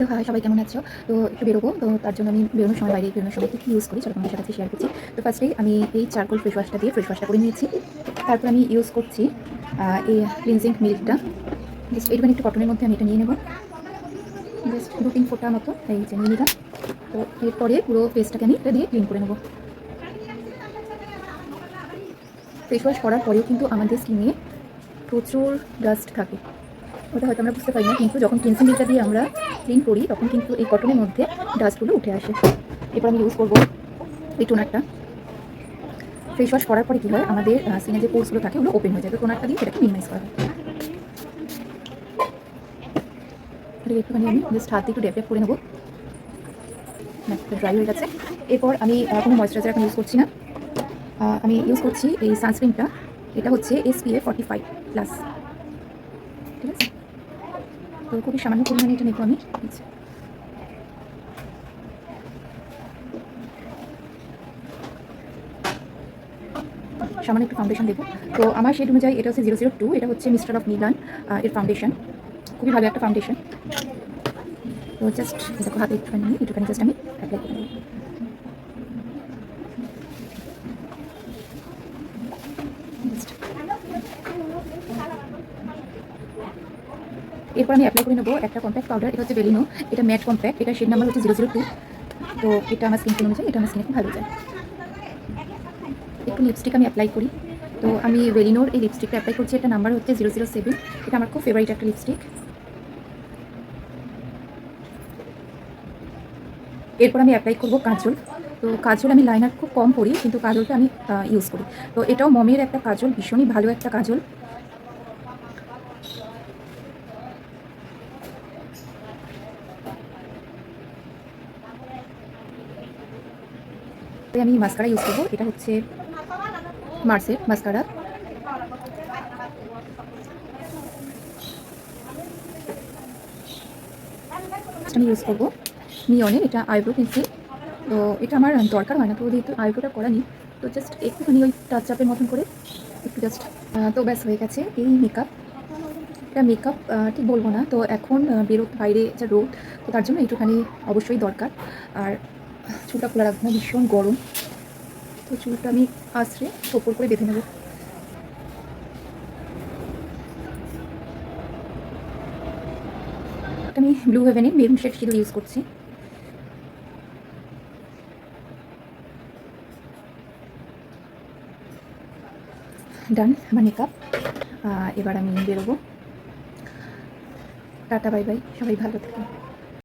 তো হাই, সবাই কেমন আছো? তো একটু বেরোবো, তো তার জন্য আমি বেরোনোর সময় বাইরে বেরোনোর সময় কী ইউজ করি চলো তোমাদের সাথে শেয়ার করছি। তো ফার্স্টেই আমি এই চারকোল ফেস ওয়াশটা দিয়ে ফেস ওয়াশটা করে নিয়েছি। তারপর আমি ইউজ করছি এই ক্লিনজিং মিল্কটা। জাস্ট এইটুখানি একটু কটনের মধ্যে আমি এটা নিয়ে নেবো, জাস্ট 2-3 ফোঁটা মতো এই যে নিয়ে নিলাম। তো এরপরে পুরো ফেসটাকে আমি এটা দিয়ে ক্লিন করে নেবো। ফেস ওয়াশ করার পরেও কিন্তু আমাদের স্কিনে প্রচুর ডাস্ট থাকে, ওটা হয়তো আমরা বুঝতে পারি না, কিন্তু যখন ক্লিনজিং মিল্কটা দিয়ে আমরা ক্লিন করি তখন কিন্তু এই কটনের মধ্যে ডাস্টগুলো উঠে আসে। এরপর আমি ইউজ করবো এই টোনারটা। ফেস ওয়াশ করার পরে কী হয়, আমাদের স্কিনে যে পোর্সগুলো থাকে ওগুলো ওপেন হয়ে যায়, তো টোনারটা দিয়ে সেটাকে মিনিমাইজ করা হয়। এটাকে একটুখানি আমি জাস্ট হাত দিয়ে একটু ড্যাপ করে নেবো, ড্রাই হয়ে গেছে। এরপর আমি কোনো ময়েশ্চারাইজার এখন ইউজ করছি না, আমি ইউজ করছি এই সানস্ক্রিনটা। এটা হচ্ছে SPF 45+, ঠিক আছে? তো খুবই সামান্য পরিমাণে এটা নেবো আমি। সামান্য একটু ফাউন্ডেশন দেবো। তো আমার শেড অনুযায়ী এটা হচ্ছে 002, এটা হচ্ছে মিস্টার অফ মিলান এর ফাউন্ডেশন, খুবই ভালো একটা ফাউন্ডেশন। তো জাস্ট দেখো হাতে একটুখানি জাস্ট আমি অ্যাপ্লাই করে নেব। এরপর আমি অ্যাপ্লাই করে নেবো একটা কম্প্যাক্ট পাউডার, এটা হচ্ছে বেলিনো, এটা ম্যাট কম্প্যাক্ট, এটা শেড নাম্বার হচ্ছে 002। তো এটা আমার স্কিন অনুযায়ী এটা আমার স্কিনে খুব ভালো যায়। একটু লিপস্টিক আমি অ্যাপ্লাই করি। তো আমি বেলিনোর এই লিপস্টিকটা অ্যাপ্লাই করছি, এটা নাম্বার হচ্ছে 007, এটা আমার খুব ফেভারিট একটা লিপস্টিক। এরপর আমি অ্যাপ্লাই করবো কাজল। তো কাজল আমি লাইনার খুব কম পরি, কিন্তু কাজলটা আমি ইউজ করি। তো এটাও মমের একটা কাজল, ভীষণই ভালো একটা কাজল। আমি মাস্কারা ইউজ করবো, এটা হচ্ছে মার্সের মাস্কারা। আমি ইউজ করবো নিয়নের, এটা আইব্রো পেন্সিল। তো এটা আমার দরকার হয় না, তো যেহেতু আইব্রোটা করা নেই, তো জাস্ট একটুখানি ওই টাচ আপের মতন করে একটু জাস্ট। তো ব্যাস হয়ে গেছে এই মেকআপ। এটা মেকআপ ঠিক বলবো না, তো এখন বাইরে যা রোদ, তো তার জন্য একটুখানি অবশ্যই দরকার। আর চুলটা খোলা রাখবো না, ভীষণ গরম, তো চুলটা আমি আঁচড়ে ওপর করে বেঁধে নেবো। আমি ব্লু হেভেনের মেরুন শেড সিঁদুর ইউজ করছি। ডান আমার মেকআপ। এবার আমি বেরোবো। টাটা, বাই বাই, সবাই ভালো থাকবেন।